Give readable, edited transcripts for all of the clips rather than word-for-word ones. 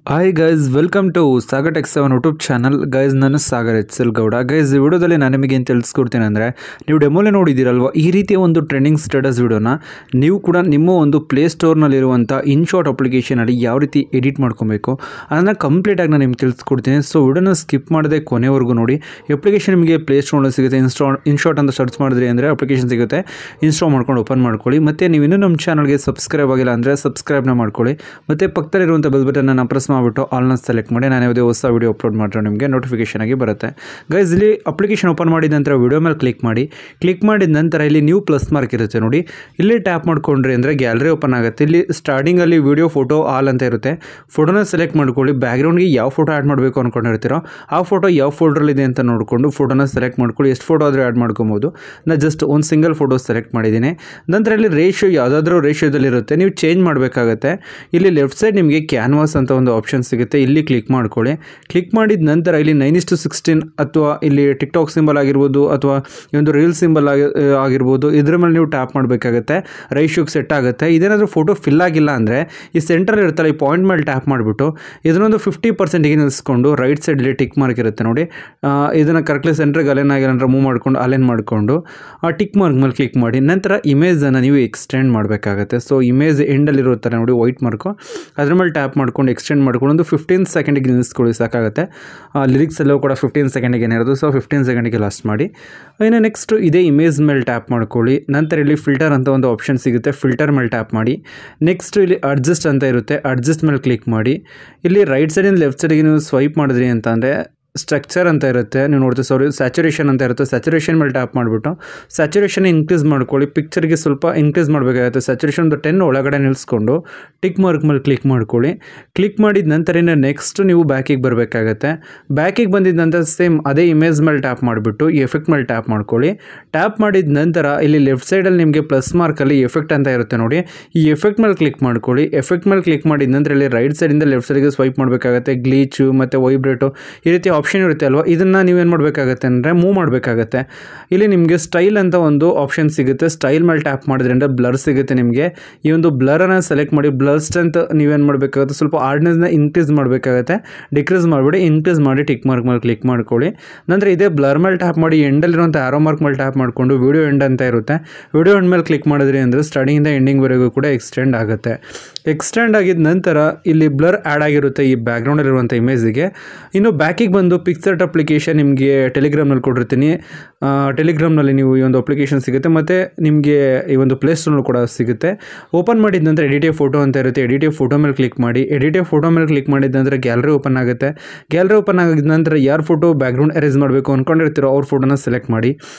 Hi guys, welcome to Sagar tech 7 YouTube channel. Guys, ನಾನು Sagar ಎಚ್.ಎಲ್. Gowda. Guys, ಈ ವಿಡಿಯೋದಲ್ಲಿ ನಾನು ನಿಮಗೆ ಏನು ತಿಳಿಸ್ಕೊಡ್ತೀನಿ ಅಂದರೆ, ನೀವು ಡೆಮೋಲೆ ನೋಡಿದ್ದೀರಲ್ವ, ಈ ರೀತಿಯ ಒಂದು ಟ್ರೆಂಡಿಂಗ್ ಸ್ಟೇಟಸ್ ವಿಡಿಯೋನ ನೀವು ಕೂಡ ನಿಮ್ಮ ಒಂದು ಪ್ಲೇಸ್ಟೋರ್ನಲ್ಲಿರುವಂಥ ಇನ್ಶಾಟ್ ಅಪ್ಲಿಕೇಶನಲ್ಲಿ ಯಾವ ರೀತಿ ಎಡಿಟ್ ಮಾಡ್ಕೊಬೇಕು ಅದನ್ನು ಕಂಪ್ಲೀಟಾಗಿ ನಾನು ನಿಮ್ಗೆ ತಿಳಿಸ್ಕೊಡ್ತೀನಿ. ಸೊ ವಿಡಿಯೋನ ಸ್ಕಿಪ್ ಮಾಡದೆ ಕೊನೆವರೆಗೂ ನೋಡಿ. ಅಪ್ಲಿಕೇಶನ್ ನಿಮಗೆ ಪ್ಲೇಸ್ಟೋರ್ನಲ್ಲಿ ಸಿಗುತ್ತೆ. ಇನ್ಶಾಟ್ ಅಂತ ಸರ್ಚ್ ಮಾಡಿದ್ರಿ ಅಂದರೆ ಅಪ್ಲಿಕೇಶನ್ ಸಿಗುತ್ತೆ. ಇನ್ಸ್ಟಾಲ್ ಮಾಡ್ಕೊಂಡು ಓಪನ್ ಮಾಡ್ಕೊಳ್ಳಿ. ಮತ್ತು ನೀವು ಇನ್ನೂ ನಮ್ಮ ಚಾನಲ್ಗೆ ಸಬ್ಸ್ಕ್ರೈಬ್ ಆಗಿಲ್ಲ ಅಂದರೆ ಸಬ್ಸ್ಕ್ರೈಬ್ನ ಮಾಡ್ಕೊಳ್ಳಿ. ಮತ್ತು ಪಕ್ಕದಲ್ಲಿರುವಂಥ ಬೆಲ್ ಬಟನ್ನ ಪ್ರೆಸ್ ಮಾಡಿಬಿಟ್ಟು ಆಲ್ನ ಸೆಲೆಕ್ಟ್ ಮಾಡಿ. ನಾನು ಯಾವುದೇ ಹೊಸ ವೀಡಿಯೋ ಅಪ್ಲೋಡ್ ಮಾಡಿದ್ರೆ ನಿಮಗೆ ನೋಟಿಫಿಕೇಶನ್ ಆಗಿ ಬರುತ್ತೆ. ಗೈಸ್, ಇಲ್ಲಿ ಅಪ್ಲಿಕೇಶನ್ ಓಪನ್ ಮಾಡಿದ ನಂತರ ವಿಡಿಯೋ ಮೇಲೆ ಕ್ಲಿಕ್ ಮಾಡಿ. ಕ್ಲಿಕ್ ಮಾಡಿದ ನಂತರ ಇಲ್ಲಿ ನ್ಯೂ ಪ್ಲಸ್ ಮಾರ್ಕ್ ಇರುತ್ತೆ ನೋಡಿ. ಇಲ್ಲಿ ಟ್ಯಾಪ್ ಮಾಡ್ಕೊಂಡ್ರಿ ಅಂದರೆ ಗ್ಯಾಲರಿ ಓಪನ್ ಆಗುತ್ತೆ. ಇಲ್ಲಿ ಸ್ಟಾರ್ಟಿಂಗಲ್ಲಿ ವಿಡಿಯೋ ಫೋಟೋ ಆಲ್ ಅಂತ ಇರುತ್ತೆ. ಫೋಟೋನ ಸೆಲೆಕ್ಟ್ ಮಾಡ್ಕೊಳ್ಳಿ. ಬ್ಯಾಕ್ಗ್ರೌಂಡ್ಗೆ ಯಾವ ಫೋಟೋ ಆ್ಯಡ್ ಮಾಡಬೇಕು ಅಂದ್ಕೊಂಡಿರ್ತೀರೋ ಆ ಫೋಟೋ ಯಾವ ಫೋಲ್ಡ್ರಲ್ಲಿದೆ ಅಂತ ನೋಡಿಕೊಂಡು ಫೋಟೋನ ಸೆಲೆಕ್ಟ್ ಮಾಡ್ಕೊಳ್ಳಿ. ಎಷ್ಟು ಫೋಟೋ ಆದರೂ ಆ್ಯಡ್ ಮಾಡ್ಕೊಬೋದು. ನಾನು ಜಸ್ಟ್ ಒಂದು ಸಿಂಗಲ್ ಫೋಟೋ ಸೆಲೆಕ್ಟ್ ಮಾಡಿದ್ದೀನಿ. ನಂತರ ಇಲ್ಲಿ ರೇಷಿಯೋ ಯಾವುದಾದ್ರೂ ರೇಷಿಯೋದಲ್ಲಿರುತ್ತೆ, ನೀವು ಚೇಂಜ್ ಮಾಡಬೇಕಾಗತ್ತೆ. ಇಲ್ಲಿ ಲೆಫ್ಟ್ ಸೈಡ್ ನಿಮಗೆ ಕ್ಯಾನ್ವಾಸ್ ಅಂತ ಒಂದು ಆಪ್ಷನ್ ಸಿಗುತ್ತೆ. ಇಲ್ಲಿ ಕ್ಲಿಕ್ ಮಾಡ್ಕೊಳ್ಳಿ. ಕ್ಲಿಕ್ ಮಾಡಿದ ನಂತರ ಇಲ್ಲಿ 9:16 ಅಥವಾ ಇಲ್ಲಿ ಟಿಕ್ಟಾಕ್ ಸಿಂಬಲ್ ಆಗಿರ್ಬೋದು ಅಥವಾ ಈ ಒಂದು ರೀಲ್ ಸಿಂಬಲ್ ಆಗಿರ್ಬೋದು, ಇದ್ರ ಮೇಲೆ ನೀವು ಟ್ಯಾಪ್ ಮಾಡಬೇಕಾಗತ್ತೆ. ರೇಷಿಯೋಗೆ ಸೆಟ್ ಆಗುತ್ತೆ. ಇದೇನಾದರೂ ಫೋಟೋ ಫಿಲ್ ಆಗಿಲ್ಲ ಅಂದರೆ ಈ ಸೆಂಟ್ರಲ್ಲಿ ಇರುತ್ತಲ್ಲ, ಈ ಪಾಯಿಂಟ್ ಮೇಲೆ ಟ್ಯಾಪ್ ಮಾಡಿಬಿಟ್ಟು ಇದನ್ನೊಂದು 50%ಗೆ ನಿಲ್ಲಿಸ್ಕೊಂಡು ರೈಟ್ ಸೈಡಲ್ಲಿ ಟಿಕ್ ಮಾರ್ಕ್ ಇರುತ್ತೆ ನೋಡಿ. ಇದನ್ನು ಕರೆಕ್ಟ್ಲಿ ಸೆಂಟ್ರಿಗೆ ಅಲೈನ್ ಆಗಿಲ್ಲ ಅಂದರೆ ಮೂವ್ ಮಾಡ್ಕೊಂಡು ಅಲೈನ್ ಮಾಡಿಕೊಂಡು ಆ ಟಿಕ್ ಮಾರ್ಕ್ ಮೇಲೆ ಕ್ಲಿಕ್ ಮಾಡಿ. ನಂತರ ಇಮೇಜನ್ನು ನೀವು ಎಕ್ಸ್ಟೆಂಡ್ ಮಾಡಬೇಕಾಗತ್ತೆ. ಸೊ ಇಮೇಜ್ ಎಂಡಲ್ಲಿರುತ್ತಾರೆ ನೋಡಿ ವೈಟ್ ಮಾರ್ಕು, ಅದ್ರ ಮೇಲೆ ಟ್ಯಾಪ್ ಮಾಡ್ಕೊಂಡು ಎಕ್ಸ್ಟೆಂಡ್ ಮಾಡ್ಕೊಂಡು ಒಂದು 15 ಸೆಕೆಂಡಿಗೆ ನಿಲ್ಲಿಸ್ಕೊಳ್ಳಿ, ಸಾಕಾಗುತ್ತೆ. ಲಿರಿಕ್ಸ್ ಎಲ್ಲವೂ ಕೂಡ 15 ಸೆಕೆಂಡಿಗೆ ಏನಿರೋದು. ಸೊ 15 ಸೆಕೆಂಡಿಗೆ ಲಾಸ್ಟ್ ಮಾಡಿ. ಇನ್ನು ನೆಕ್ಸ್ಟ್ ಇದೇ ಇಮೇಜ್ ಮೇಲೆ ಟ್ಯಾಪ್ ಮಾಡ್ಕೊಳ್ಳಿ. ನಂತರ ಇಲ್ಲಿ ಫಿಲ್ಟರ್ ಅಂತ ಒಂದು ಆಪ್ಷನ್ ಸಿಗುತ್ತೆ. ಫಿಲ್ಟರ್ ಮೇಲೆ ಟ್ಯಾಪ್ ಮಾಡಿ. ನೆಕ್ಸ್ಟ್ ಇಲ್ಲಿ ಅಡ್ಜಸ್ಟ್ ಅಂತ ಇರುತ್ತೆ. ಅಡ್ಜಸ್ಟ್ ಮೇಲೆ ಕ್ಲಿಕ್ ಮಾಡಿ. ಇಲ್ಲಿ ರೈಟ್ ಸೈಡಿಂದ ಲೆಫ್ಟ್ ಸೈಡಿಗೆ ನೀವು ಸ್ವೈಪ್ ಮಾಡಿದ್ರಿ ಅಂತ ಅಂದರೆ ಸ್ಟ್ರಕ್ಚರ್ ಅಂತ ಇರುತ್ತೆ, ನೀವು ನೋಡ್ತೀವಿ. ಸ್ಯಾಚುರೇಷನ್ ಅಂತ ಇರುತ್ತೆ. ಸ್ಯಾಚುರೇಷನ್ ಮೇಲೆ ಟ್ಯಾಪ್ ಮಾಡಿಬಿಟ್ಟು ಸ್ಯಾಚುರೇಷನ್ ಇನ್ಕ್ರೀಸ್ ಮಾಡ್ಕೊಳ್ಳಿ. ಪಿಕ್ಚರ್ಗೆ ಸ್ವಲ್ಪ ಇನ್ಕ್ರೀಸ್ ಮಾಡಬೇಕಾಗುತ್ತೆ. ಸ್ಯಾಚುರೇಷನ್ ಒಂದು 10 ಒಳಗಡೆ ನಿಲ್ಲಿಸ್ಕೊಂಡು ಟಿಕ್ ಮಾರ್ಕ್ ಮೇಲೆ ಕ್ಲಿಕ್ ಮಾಡ್ಕೊಳ್ಳಿ. ಕ್ಲಿಕ್ ಮಾಡಿದ ನಂತರ ನೆಕ್ಸ್ಟ್ ನೀವು ಬ್ಯಾಕಿಗೆ ಬರಬೇಕಾಗತ್ತೆ. ಬ್ಯಾಕಿಗೆ ಬಂದಿದ್ದ ನಂತರ ಸೇಮ್ ಅದೇ ಇಮೇಜ್ ಮೇಲೆ ಟ್ಯಾಪ್ ಮಾಡಿಬಿಟ್ಟು ಈ ಎಫೆಕ್ಟ್ ಮೇಲೆ ಟ್ಯಾಪ್ ಮಾಡ್ಕೊಳ್ಳಿ. ಟ್ಯಾಪ್ ಮಾಡಿದ ನಂತರ ಇಲ್ಲಿ ಲೆಫ್ಟ್ ಸೈಡಲ್ಲಿ ನಿಮಗೆ ಪ್ಲಸ್ ಮಾರ್ಕಲ್ಲಿ ಎಫೆಕ್ಟ್ ಅಂತ ಇರುತ್ತೆ ನೋಡಿ. ಈ ಎಫೆಕ್ಟ್ ಮೇಲೆ ಕ್ಲಿಕ್ ಮಾಡ್ಕೊಳ್ಳಿ. ಎಫೆಕ್ಟ್ ಮೇಲೆ ಕ್ಲಿಕ್ ಮಾಡಿದ ನಂತರ ಇಲ್ಲಿ ರೈಟ್ ಸೈಡಿಂದ ಲೆಫ್ಟ್ ಸೈಡಿಗೆ ಸ್ವೈಪ್ ಮಾಡಬೇಕಾಗತ್ತೆ. ಗ್ಲೀಚು ಮತ್ತು ವೈಬ್ರೇಟು ಈ ರೀತಿ ಆಪ್ಷನ್ ಇರುತ್ತೆ ಅಲ್ವಾ, ಇದನ್ನು ನೀವೇನು ಮಾಡಬೇಕಾಗತ್ತೆ ಅಂದರೆ ಮೂವ್ ಮಾಡಬೇಕಾಗತ್ತೆ. ಇಲ್ಲಿ ನಿಮಗೆ ಸ್ಟೈಲ್ ಅಂತ ಒಂದು ಆಪ್ಷನ್ ಸಿಗುತ್ತೆ. ಸ್ಟೈಲ್ ಮೇಲೆ ಟ್ಯಾಪ್ ಮಾಡಿದ್ರಿಂದ ಬ್ಲರ್ ಸಿಗುತ್ತೆ ನಿಮಗೆ. ಈ ಒಂದು ಬ್ಲರನ್ನು ಸೆಲೆಕ್ಟ್ ಮಾಡಿ. ಬ್ಲರ್ ಸ್ಟ್ರೆಂತ್ ನೀವೇನು ಮಾಡಬೇಕಾಗುತ್ತೆ, ಸ್ವಲ್ಪ ಹಾರ್ಡ್ನೆಸ್ನ ಇನ್ಕ್ರೀಸ್ ಮಾಡಬೇಕಾಗತ್ತೆ. ಡಿಕ್ರೀಸ್ ಮಾಡಿಬಿಡಿ, ಇನ್ಕ್ರೀಸ್ ಮಾಡಿ ಟಿಕ್ ಮಾರ್ಕ್ ಮೇಲೆ ಕ್ಲಿಕ್ ಮಾಡ್ಕೊಳ್ಳಿ. ನಂತರ ಇದೇ ಬ್ಲರ್ ಮೇಲೆ ಟ್ಯಾಪ್ ಮಾಡಿ ಎಂಡಲ್ಲಿರುವಂಥ ಆರೋ ಮಾರ್ಕ್ ಮೇಲೆ ಟ್ಯಾಪ್ ಮಾಡಿಕೊಂಡು ವಿಡಿಯೋ ಎಂಡ್ ಅಂತ ಇರುತ್ತೆ. ವಿಡಿಯೋ ಎಂಡ್ ಮೇಲೆ ಕ್ಲಿಕ್ ಮಾಡಿದ್ರಿ ಅಂದರೆ ಸ್ಟಾರ್ಟಿಂಗಿಂದ ಎಂಡಿಂಗ್ವರೆಗೂ ಕೂಡ ಎಕ್ಸ್ಟೆಂಡ್ ಆಗುತ್ತೆ. ಎಕ್ಸ್ಟೆಂಡ್ ಆಗಿದ ನಂತರ ಇಲ್ಲಿ ಬ್ಲರ್ ಆ್ಯಡ್ ಆಗಿರುತ್ತೆ ಈ ಬ್ಯಾಕ್ಗ್ರೌಂಡಲ್ಲಿರುವಂಥ ಇಮೇಜಿಗೆ. ಇನ್ನು ಬ್ಯಾಕಿಗೆ ಬಂದು ಪಿಕ್ಸರ್ಟ್ ಅಪ್ಲಿಕೇಶನ್ ನಿಮಗೆ ಟೆಲಿಗ್ರಾಮ್ನಲ್ಲಿ ಕೊಟ್ಟಿರ್ತೀನಿ. ಟೆಲಿಗ್ರಾಮ್ನಲ್ಲಿ ನೀವು ಈ ಒಂದು ಅಪ್ಲಿಕೇಶನ್ ಸಿಗುತ್ತೆ. ಮತ್ತು ನಿಮಗೆ ಈ ಒಂದು ಪ್ಲೇಸ್ಟೋರ್ನಲ್ಲಿ ಕೂಡ ಸಿಗುತ್ತೆ. ಓಪನ್ ಮಾಡಿದ ನಂತರ ಎಡಿಟಿವ್ ಫೋಟೋ ಅಂತ ಇರುತ್ತೆ. ಎಡಿಟಿವ್ ಫೋಟೋ ಮೇಲೆ ಕ್ಲಿಕ್ ಮಾಡಿ. ಎಡಿಟಿವ್ ಫೋಟೋ ಮೇಲೆ ಕ್ಲಿಕ್ ಮಾಡಿದ ನಂತರ ಗ್ಯಾಲರಿ ಓಪನ್ ಆಗುತ್ತೆ. ಗ್ಯಾಲರಿ ಓಪನ್ ಆಗಿದ ನಂತರ ಯಾರು ಫೋಟೋ ಬ್ಯಾಕ್ಗ್ರೌಂಡ್ ಎರೇಸ್ ಮಾಡಬೇಕು ಅಂದ್ಕೊಂಡಿರ್ತೀರೋ ಅವ್ರ ಫೋಟೋನ ಸೆಲೆಕ್ಟ್ ಮಾಡಿ.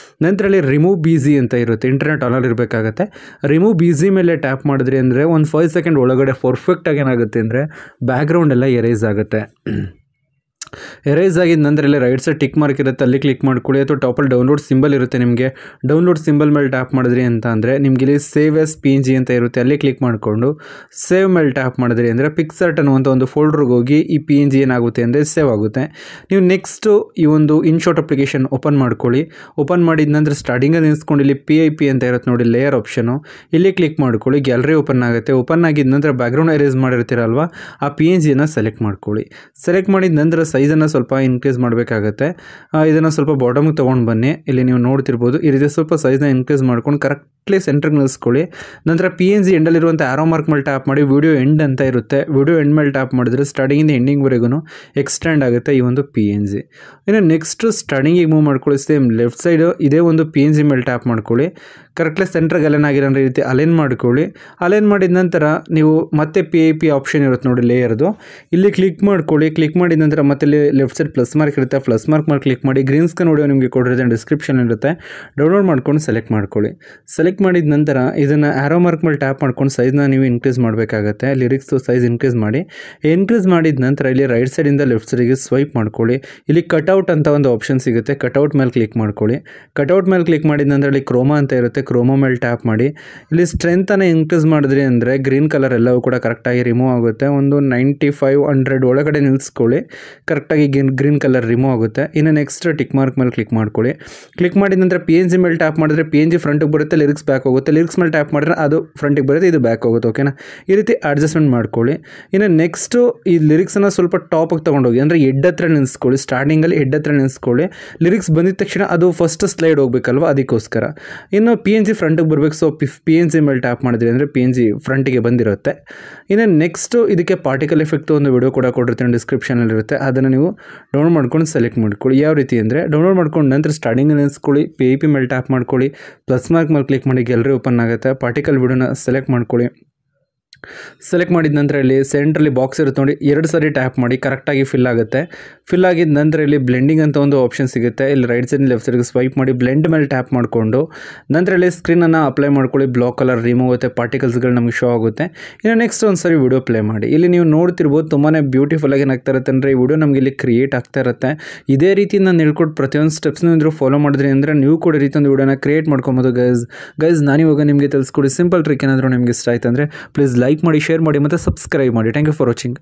ನಂತರ ಅಲ್ಲಿ ರಿಮೂವ್ ಬಿಸಿ ಅಂತ ಇರುತ್ತೆ. ಇಂಟರ್ನೆಟ್ ಆಲ್ ಇರಬೇಕಾಗತ್ತೆ. ರಿಮೂವ್ ಬಿಸಿ ಮೇಲೆ ಟ್ಯಾಪ್ ಮಾಡಿದ್ರಿ ಅಂದರೆ ಒಂದು 5 ಸೆಕೆಂಡ್ ಒಳಗಡೆ ಪರ್ಫೆಕ್ಟಾಗಿ ಏನಾಗುತ್ತೆ ಅಂದರೆ ಬ್ಯಾಕ್ಗ್ರೌಂಡ್ ಎಲ್ಲ ಎರೇಸ್ ಆಗುತ್ತೆ. ಎರೇಸ್ ಆಗಿದ ನಂತರ ಇಲ್ಲಿ ರೈಟ್ ಸೈಡ್ ಟಿಕ್ ಮಾರ್ಕ್ ಇರುತ್ತೆ, ಅಲ್ಲಿ ಕ್ಲಿಕ್ ಮಾಡ್ಕೊಳ್ಳಿ. ಅಥವಾ ಟಾಪಲ್ಲಿ ಡೌನ್ಲೋಡ್ ಸಿಂಬಲ್ ಇರುತ್ತೆ. ನಿಮಗೆ ಡೌನ್ಲೋಡ್ ಸಿಂಬಲ್ ಮೇಲೆ ಟ್ಯಾಪ್ ಮಾಡಿದ್ರಿ ಅಂತ ಅಂದರೆ ನಿಮಗೆ ಇಲ್ಲಿ ಸೇವ್ ಎಸ್ PNG ಅಂತ ಇರುತ್ತೆ, ಅಲ್ಲಿ ಕ್ಲಿಕ್ ಮಾಡಿಕೊಂಡು ಸೇವ್ ಮೇಲೆ ಟ್ಯಾಪ್ ಮಾಡಿದ್ರಿ ಅಂದರೆ ಪಿಕ್ಸರ್ಟ್ ಅನ್ನುವಂಥ ಒಂದು ಫೋಲ್ಡ್ರಿಗೆ ಹೋಗಿ ಈ PNG ಏನಾಗುತ್ತೆ ಅಂದರೆ ಸೇವ್ ಆಗುತ್ತೆ. ನೀವು ನೆಕ್ಸ್ಟು ಈ ಒಂದು ಇನ್ಶಾಟ್ ಅಪ್ಲಿಕೇಶನ್ ಓಪನ್ ಮಾಡ್ಕೊಳ್ಳಿ. ಓಪನ್ ಮಾಡಿದ ನಂತರ ಸ್ಟಾರ್ಟಿಂಗಲ್ಲಿ ನಿಲ್ಲಿಸ್ಕೊಂಡು ಇಲ್ಲಿ PIP ಅಂತ ಇರುತ್ತೆ ನೋಡಿ, ಲೇಯರ್ ಆಪ್ಷನು, ಇಲ್ಲಿ ಕ್ಲಿಕ್ ಮಾಡ್ಕೊಳ್ಳಿ. ಗ್ಯಾಲರಿ ಓಪನ್ ಆಗುತ್ತೆ. ಓಪನ್ ಆಗಿದ ನಂತರ ಬ್ಯಾಕ್ಗ್ರೌಂಡ್ ಎರೇಸ್ ಮಾಡಿರ್ತೀರಲ್ವ, ಆ PNGಯನ್ನು ಸೆಲೆಕ್ಟ್ ಮಾಡ್ಕೊಳ್ಳಿ. ಸೆಲೆಕ್ಟ್ ಮಾಡಿದ ನಂತರ ಸೈಜನ್ನು ಸ್ವಲ್ಪ ಇನ್ಕ್ರೀಸ್ ಮಾಡಬೇಕಾಗತ್ತೆ. ಇದನ್ನು ಸ್ವಲ್ಪ ಬಾಟಮ್ಗೆ ತೊಗೊಂಡು ಬನ್ನಿ. ಇಲ್ಲಿ ನೀವು ನೋಡ್ತಿರ್ಬೋದು, ಈ ರೀತಿ ಸ್ವಲ್ಪ ಸೈಜ್ನ ಇನ್ಕ್ರೀಸ್ ಮಾಡ್ಕೊಂಡು ಕರೆಕ್ಟ್ಲಿ ಸೆಂಟ್ರಿಗೆ ನಿಲ್ಲಿಸ್ಕೊಳ್ಳಿ. ನಂತರ PNG ಎಂಡಲ್ಲಿರುವಂಥ ಆರೋ ಮಾರ್ಕ್ ಮೇಲೆ ಟ್ಯಾಪ್ ಮಾಡಿ. ವಿಡಿಯೋ ಎಂಡ್ ಅಂತ ಇರುತ್ತೆ. ವಿಡಿಯೋ ಎಂಡ್ ಮೇಲೆ ಟ್ಯಾಪ್ ಮಾಡಿದ್ರೆ ಸ್ಟಾರ್ಟಿಂಗಿಂದ ಎಂಡಿಂಗ್ವರೆಗೂ ಎಕ್ಸ್ಟೆಂಡ್ ಆಗುತ್ತೆ ಈ ಒಂದು PNG. ಇನ್ನು ನೆಕ್ಸ್ಟ್ ಸ್ಟಾರ್ಟಿಂಗಿಗೆ ಮೂವ್ ಮಾಡ್ಕೊಳ್ಳಿ. ಸೇಮ್ ಲೆಫ್ಟ್ ಸೈಡು ಇದೇ ಒಂದು PNG ಮೇಲೆ ಟ್ಯಾಪ್ ಮಾಡ್ಕೊಳ್ಳಿ. ಕರೆಕ್ಟ್ಲಿ ಸೆಂಟ್ರಿಗೆ ಅಲೈನ್ ಆಗಿರೋ ರೀತಿ ಅಲೈನ್ ಮಾಡ್ಕೊಳ್ಳಿ. ಅಲೈನ್ ಮಾಡಿದ ನಂತರ ನೀವು ಮತ್ತೆ PIP ಆಪ್ಷನ್ ಇರುತ್ತೆ ನೋಡಿ, ಲೇಯರ್ದು, ಇಲ್ಲಿ ಕ್ಲಿಕ್ ಮಾಡ್ಕೊಳ್ಳಿ. ಕ್ಲಿಕ್ ಮಾಡಿದ ನಂತರ ಮತ್ತೆ ಇಲ್ಲಿ ಲೆಫ್ಟ್ ಸೈಡ್ ಪ್ಲಸ್ ಮಾರ್ಕ್ ಇರುತ್ತೆ. ಪ್ಲಸ್ ಮಾರ್ಕ್ ಮೇಲೆ ಕ್ಲಿಕ್ ಮಾಡಿ. ಗ್ರೀನ್ ಸ್ಕ್ರೀನ್ ವಿಡಿಯೋ ನಿಮಗೆ ಕೊಟ್ಟಿರುತ್ತೆ, ಡಿಸ್ಕ್ರಿಪ್ಷನ್ ಇರುತ್ತೆ, ಡೌನ್ಲೋಡ್ ಮಾಡ್ಕೊಂಡು ಸೆಲೆಕ್ಟ್ ಮಾಡ್ಕೊಳ್ಳಿ. ಸೆಲೆಕ್ಟ್ ಕ್ಲಿಕ್ ಮಾಡಿದ ನಂತರ ಇದನ್ನು ಆ್ಯರೋ ಮಾರ್ಕ್ ಮೇಲೆ ಟ್ಯಾಪ್ ಮಾಡ್ಕೊಂಡು ಸೈಜ್ನ ನೀವು ಇನ್ಕ್ರೀಸ್ ಮಾಡಬೇಕಾಗತ್ತೆ. ಲಿರಿಕ್ಸ್ ಸೈಜ್ ಇನ್ಕ್ರೀಸ್ ಮಾಡಿದ ನಂತರ ಇಲ್ಲಿ ರೈಟ್ ಸೈಡಿಂದ ಲೆಫ್ಟ್ ಸೈಡಿಗೆ ಸ್ವೈಪ್ ಮಾಡ್ಕೊಳ್ಳಿ. ಇಲ್ಲಿ ಕಟ್ಔಟ್ ಅಂತ ಒಂದು ಆಪ್ಷನ್ ಸಿಗುತ್ತೆ. ಕಟ್ಔಟ್ ಮೇಲೆ ಕ್ಲಿಕ್ ಮಾಡ್ಕೊಳ್ಳಿ. ಕಟ್ಔಟ್ ಮೇಲೆ ಕ್ಲಿಕ್ ಮಾಡಿದ ನಂತರ ಇಲ್ಲಿ ಕ್ರೋಮಾ ಅಂತ ಇರುತ್ತೆ. ಕ್ರೋಮಾ ಮೇಲೆ ಟ್ಯಾಪ್ ಮಾಡಿ. ಇಲ್ಲಿ ಸ್ಟ್ರೆಂತನ್ನು ಇನ್ಕ್ರೀಸ್ ಮಾಡಿದ್ರಿ ಅಂದರೆ ಗ್ರೀನ್ ಕಲರ್ ಎಲ್ಲವೂ ಕೂಡ ಕರೆಕ್ಟಾಗಿ ರಿಮೂವ್ ಆಗುತ್ತೆ. ಒಂದು 95-100 ಒಳಗಡೆ ನಿಲ್ಲಿಸ್ಕೊಳ್ಳಿ. ಕರೆಕ್ಟಾಗಿ ಗ್ರೀನ್ ಕಲರ್ ರಿಮೂವ್ ಆಗುತ್ತೆ. ಇನ್ನು ನೆಕ್ಸ್ಟ್ ಟಿಕ್ ಮಾರ್ಕ್ ಮೇಲೆ ಕ್ಲಿಕ್ ಮಾಡ್ಕೊಳ್ಳಿ. ಕ್ಲಿಕ್ ಮಾಡಿದ ನಂತರ PNG ಮೇಲೆ ಟ್ಯಾಪ್ ಮಾಡಿದ್ರೆ PNG ಫ್ರಂಟಿಗೆ ಬರುತ್ತೆ, ಲಿರಿಕ್ಸ್ ಬ್ಯಾಕ್ ಹೋಗುತ್ತೆ. ಲಿರಿಕ್ಸ್ ಮೇಲೆ ಟ್ಯಾಪ್ ಮಾಡಿದ್ರೆ ಅದು ಫ್ರಂಟಿಗೆ ಬರುತ್ತೆ, ಇದು ಬ್ಯಾಕ್ ಹೋಗುತ್ತೆ. ಓಕೆನಾ, ಈ ರೀತಿ ಅಡ್ಜಸ್ಟ್ಮೆಂಟ್ ಮಾಡ್ಕೊಳ್ಳಿ. ಇನ್ನು ನೆಕ್ಸ್ಟು ಈ ಲಿರಿಕ್ಸನ್ನು ಸ್ವಲ್ಪ ಟಾಪಿಗೆ ತೊಗೊಂಡೋಗಿ, ಅಂದರೆ ಹೆಡ್ ಹತ್ರ ನಿಲ್ಲಿಸ್ಕೊಳ್ಳಿ. ಸ್ಟಾರ್ಟಿಂಗಲ್ಲಿ ಹೆಡ್ ಹತ್ರ ನಿಲ್ಲಿಸ್ಕೊಳ್ಳಿ. ಲಿರಿಕ್ಸ್ ಬಂದಿದ ತಕ್ಷಣ ಅದು ಫಸ್ಟ್ ಸ್ಲೈಡ್ ಹೋಗ್ಬೇಕಲ್ವ, ಅದಕ್ಕೋಸ್ಕರ. ಇನ್ನು PNG ಫ್ರಂಟಿಗೆ ಬರಬೇಕು. ಸೊ PNG ಮೇಲೆ ಟ್ಯಾಪ್ ಮಾಡಿದ್ರಿ ಅಂದರೆ PNG ಫ್ರಂಟಿಗೆ ಬಂದಿರುತ್ತೆ. ಇನ್ನು ನೆಕ್ಸ್ಟು ಇದಕ್ಕೆ ಪಾರ್ಟಿಕಲ್ ಎಫೆಕ್ಟ್ ಒಂದು ವಿಡಿಯೋ ಕೂಡ ಕೊಟ್ಟಿರ್ತೀನಿ, ಡಿಸ್ಕ್ರಿಪ್ಷನಲ್ಲಿರುತ್ತೆ. ಅದನ್ನು ನೀವು ಡೌನ್ಲೋಡ್ ಮಾಡ್ಕೊಂಡು ಸೆಲೆಕ್ಟ್ ಮಾಡ್ಕೊಳ್ಳಿ. ಯಾವ ರೀತಿ ಅಂದರೆ ಡೌನ್ಲೋಡ್ ಮಾಡ್ಕೊಂಡು ನಂತರ ಸ್ಟಾರ್ಟಿಂಗ್ ನಿಲ್ಲಿಸ್ಕೊಳ್ಳಿ. PIP ಮೇಲೆ ಟ್ಯಾಪ್ ಮಾಡ್ಕೊಳ್ಳಿ. ಪ್ಲಸ್ ಮಾರ್ಕ್ ಮೇಲೆ ಕ್ಲಿಕ್ ಮಾಡಿ, ಗ್ಯಾಲರಿ ಓಪನ್ ಆಗುತ್ತೆ. ಪಾರ್ಟಿಕಲ್ ವಿಡಿಯೋನ ಸೆಲೆಕ್ಟ್ ಮಾಡ್ಕೊಳ್ಳಿ. ಸೆಲೆಕ್ಟ್ ಮಾಡಿದ ನಂತರ ಇಲ್ಲಿ ಸೆಂಟ್ರಲ್ಲಿ ಬಾಕ್ಸ್ ಇರುತ್ತೆ ನೋಡಿ, 2 ಸಾರಿ ಟ್ಯಾಪ್ ಮಾಡಿ, ಕರೆಕ್ಟಾಗಿ ಫಿಲ್ ಆಗುತ್ತೆ. ಫಿಲ್ ಆಗಿದ ನಂತರ ಇಲ್ಲಿ ಬ್ಲೆಂಡಿಂಗ್ ಅಂತ ಒಂದು ಆಪ್ಷನ್ ಸಿಗುತ್ತೆ. ಇಲ್ಲಿ ರೈಟ್ ಸೈಡ್ ಲೆಫ್ಟ್ ಸೈಡ್ಗೆ ಸ್ವೈಪ್ ಮಾಡಿ ಬ್ಲೆಂಡ್ ಮೇಲೆ ಟ್ಯಾಪ್ ಮಾಡಿಕೊಂಡು ನಂತರ ಇಲ್ಲಿ ಸ್ಕ್ರೀನನ್ನು ಅಪ್ಲೈ ಮಾಡ್ಕೊಳ್ಳಿ. ಬ್ಲಾಕ್ ಕಲರ್ ರಿಮೂವ್ ಆಗುತ್ತೆ, ಪಾರ್ಟಿಕಲ್ಸ್ಗಳು ನಮಗೆ ಶೋ ಆಗುತ್ತೆ. ಇನ್ನು ನೆಕ್ಸ್ಟ್ ಒಂದು ಸಾರಿ ವಿಡಿಯೋ ಪ್ಲೇ ಮಾಡಿ. ಇಲ್ಲಿ ನೀವು ನೋಡ್ತಿರ್ಬೋದು ತುಂಬಾ ಬ್ಯೂಟಿಫುಲ್ಲಾಗಿ ಏನಾಗ್ತಾ ಇರುತ್ತೆ ಅಂದರೆ ಈ ವಿಡಿಯೋ ನಮಗೆ ಇಲ್ಲಿ ಕ್ರಿಯೇಟ್ ಆಗ್ತಾ ಇರುತ್ತೆ. ಇದೇ ರೀತಿ ನಾನು ಹೇಳ್ಕೊಟ್ಟು ಪ್ರತಿಯೊಂದು ಸ್ಟೆಪ್ಸ್ನೂ ಇದ್ರೂ ಫಾಲೋ ಮಾಡಿದ್ರಿ ಅಂದರೆ ನೀವು ಕೂಡ ಈ ರೀತಿ ಒಂದು ವಿಡಿಯೋನ ಕ್ರಿಯೇಟ್ ಮಾಡ್ಕೊಬೋದು. ಗೈಸ್ ನಾನಿವಾಗ ನಿಮಗೆ ತಿಳಿಸ್ಕೊಡಿ ಸಿಂಪಲ್ ಟ್ರಿಕ್. ಏನಾದರೂ ನಿಮಗೆ ಇಷ್ಟ ಆಯ್ತು ಅಂದರೆ ಪ್ಲೀಸ್ ಲೈಕ್ ಮಾಡಿ, ಶೇರ್ ಮಾಡಿ ಮತ್ತು ಸಬ್ಸ್ಕ್ರೈಬ್ ಮಾಡಿ. Thank you for watching.